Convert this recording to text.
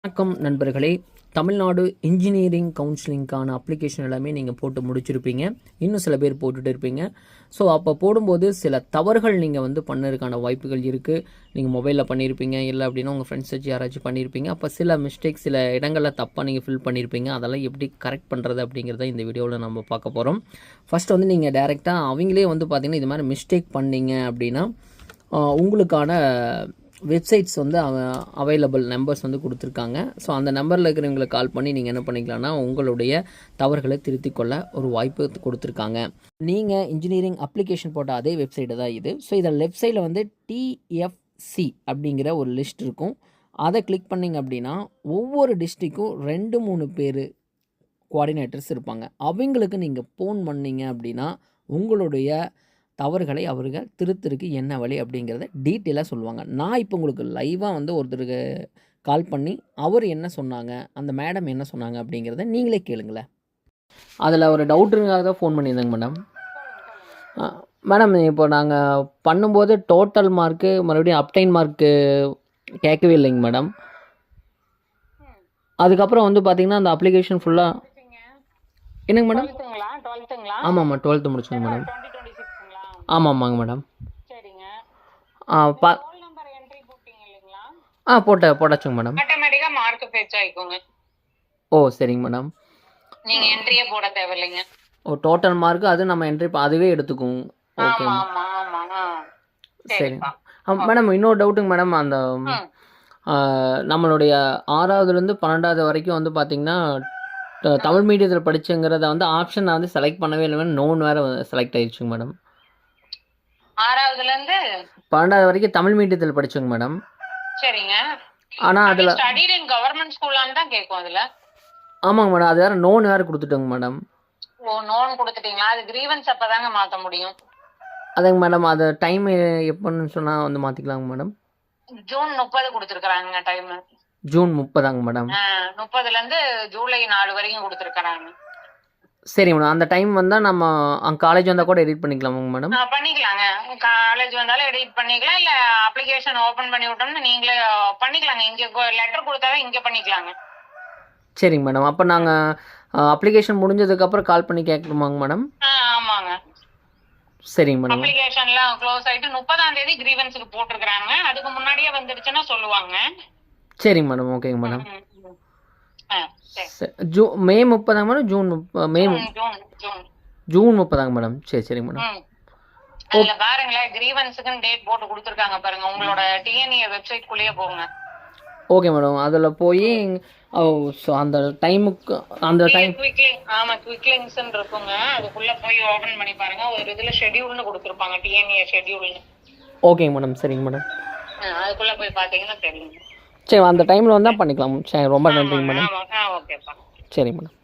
வணக்கம் நண்பர்களே. Tamil Nadu engineering கவுன்சிலிங்கான application எல்லாமே நீங்கள் போட்டு முடிச்சிருப்பீங்க. இன்னும் சில பேர் போட்டுட்டு இருப்பீங்க. ஸோ அப்போ போடும்போது சில தவறுகள் நீங்கள் பண்ணுறதுக்கான வாய்ப்புகள் இருக்குது. நீங்கள் மொபைலில் பண்ணியிருப்பீங்க, இல்லை அப்படின்னா உங்கள் ஃப்ரெண்ட்ஸ் வச்சு யாராச்சும் பண்ணியிருப்பீங்க. அப்போ சில மிஸ்டேக்ஸ், சில இடங்களில் தப்பாக நீங்கள் ஃபில் பண்ணியிருப்பீங்க. அதெல்லாம் எப்படி கரெக்ட் பண்ணுறது அப்படிங்கிறத இந்த வீடியோவில் நம்ம பார்க்க போகிறோம். ஃபஸ்ட் நீங்கள் டேரெக்டாக அவங்களே பார்த்தீங்கன்னா இது மாதிரி மிஸ்டேக் பண்ணீங்க அப்படின்னா உங்களுக்கான வெப்சைட்ஸ் அவைலபிள் நம்பர்ஸ் கொடுத்துருக்காங்க. ஸோ அந்த நம்பரில் இருக்கிறவங்களுக்கு கால் பண்ணி நீங்கள் என்ன பண்ணிக்கலாம்னா உங்களுடைய தவறுகளை திருத்திக் கொள்ள ஒரு வாய்ப்பு கொடுத்துருக்காங்க. நீங்கள் இன்ஜினியரிங் அப்ளிகேஷன் போட்ட அதே வெப்சைட்டு தான் இது. ஸோ இதில் லெஃப்ட் சைடில் TFC அப்படிங்கிற ஒரு லிஸ்ட் இருக்கும். அதை கிளிக் பண்ணிங்க அப்படின்னா ஒவ்வொரு டிஸ்ட்ரிக்கும் 2-3 பேர் கோஆர்டினேட்டர்ஸ் இருப்பாங்க. அவங்களுக்கு நீங்கள் ஃபோன் பண்ணிங்க அப்படின்னா உங்களுடைய தவறுகளை அவர்கள் திருத்தருக்கு என்ன வழி அப்படிங்கிறத டீட்டெயிலாக சொல்லுவாங்க. நான் இப்போ உங்களுக்கு லைவாக ஒருத்தருக்கு கால் பண்ணி அவர் என்ன சொன்னாங்க, அந்த மேடம் என்ன சொன்னாங்க அப்படிங்கிறத நீங்களே கேளுங்களேன். அதில் ஒரு டவுட்டுக்காக தான் ஃபோன் பண்ணியிருந்தேங்க மேடம். மேடம் இப்போ நாங்கள் பண்ணும்போது டோட்டல் மார்க்கு மறுபடியும் அப்டைன் மார்க்கு கேட்கவே இல்லைங்க மேடம். அதுக்கப்புறம் பார்த்தீங்கன்னா அந்த அப்ளிகேஷன் ஃபுல்லாக என்னங்க மேடம்? ஆமாம்மா 12th முடிச்சுங்க மேடம். ஆமாம்மாங்க மேடம். சரிங்க. ரோல் நம்பர் என்ட்ரி போட்டீங்க இல்லைங்களா? போட்டாச்சுங்க மேடம். ஆட்டோமேட்டிக்கா மார்க் ஃபெட்ச் ஆயிக்குங்க. ஓ சரிங்க மேடம். நீங்க என்ட்ரியே போட தேவையில்லைங்க. ஓ டோட்டல் மார்க் அது நம்ம என்ட்ரி அதுவே எடுத்துக்கும். ஓகே ஆமா ஆமா. சரி மேடம். இன்னொரு டவுட்டுங்க மேடம். அந்த நம்மளுடைய 6வதுலேருந்து 12வது வரைக்கும் பார்த்தீங்கன்னா தமிழ் மீடியத்தில் படிச்சுங்கிறத ஆப்ஷன் நான் செலக்ட் பண்ணவே இல்லை. நோன் வேறு செலக்ட் ஆயிடுச்சுங்க மேடம். 6வதுலேருந்து 12வது வரைக்கும் தமிழ் மீடியத்தில் படிச்சோங்க மேடம். சரிங்க. ஆனால் அதில் ஸ்டடிட் இன் கவர்மெண்ட் ஸ்கூலான்னு தான் கேட்கும் அதில். ஆமாங்க மேடம். அது வேறு நோன் வேறு கொடுத்துட்டோங்க மேடம். ஓ நோன் கொடுத்துட்டீங்களா? அது கிரீவன்ஸ் அப்போ தாங்க மாற்ற முடியும். அதுங்க மேடம். அது டைம் எப்போன்னு சொன்னால் மாற்றிக்கலாங்க மேடம். ஜூன் 30 கொடுத்துருக்குறாங்க டைம். June 30 madam. 30லேருந்து ஜூலை 4 வரைக்கும் கொடுத்துருக்குறாங்க. சரி மேடம். அந்த டைம் நம்ம காலேஜ் வந்தால் கூட எடிட் பண்ணிக்கலாமாங்க மேடம்? பண்ணிக்கலாங்க. காலேஜ் வந்தாலும் எடிட் பண்ணிக்கலாம், இல்லை அப்ளிகேஷன் ஓப்பன் பண்ணி விட்டோம்னா நீங்களே பண்ணிக்கலாங்க. இங்கே லெட்டர் கொடுத்தாவே இங்கே பண்ணிக்கலாங்க. சரிங்க மேடம். அப்போ நாங்கள் அப்ளிகேஷன் முடிஞ்சதுக்கப்புறம் கால் பண்ணி கேட்கணுமாங்க மேடம்? ஆமாங்க. சரிங்க மேடம். அப்ளிகேஷன்லாம் க்ளோஸ் ஆகிட்டு 30ஆம் தேதி கிரீவன்ஸுக்கு போட்டிருக்கிறாங்க. அதுக்கு முன்னாடியே வந்துடுச்சுன்னா சொல்லுவாங்க. சரிங்க மேடம். ஓகேங்க மேடம். மே 30 மேடம். June 30 madam. சரிங்க மேடம். அதுல பாருங்களேன், கிரீவன்ஸுக்கு டேட் போட்டு கொடுத்துருக்காங்க பாருங்க. உங்களோட டிஎன்ஏ வெப்சைட் குள்ளேயே போங்க. Okay madam. அதில் போய் அந்த டைமுக்கு அந்த டைம் குவிக் லிங்க்ஸ்ன்னு இருக்குங்க. அதுக்குள்ள போய் ஓபன் பண்ணி பாருங்க. ஒரு இதுல ஷெட்யூல்னு கொடுத்துருப்பாங்க, டிஎன்ஏ ஷெட்யூல்னு. ஓகேங்க மேடம். சரிங்க மேடம். அதுக்குள்ள போய் பாத்தீங்கன்னா தெரியும். சரி அந்த டைமில் பண்ணிக்கலாம். சரி ரொம்ப நன்றிங்க மேடம். ஓகேப்பா. சரி மேடம்.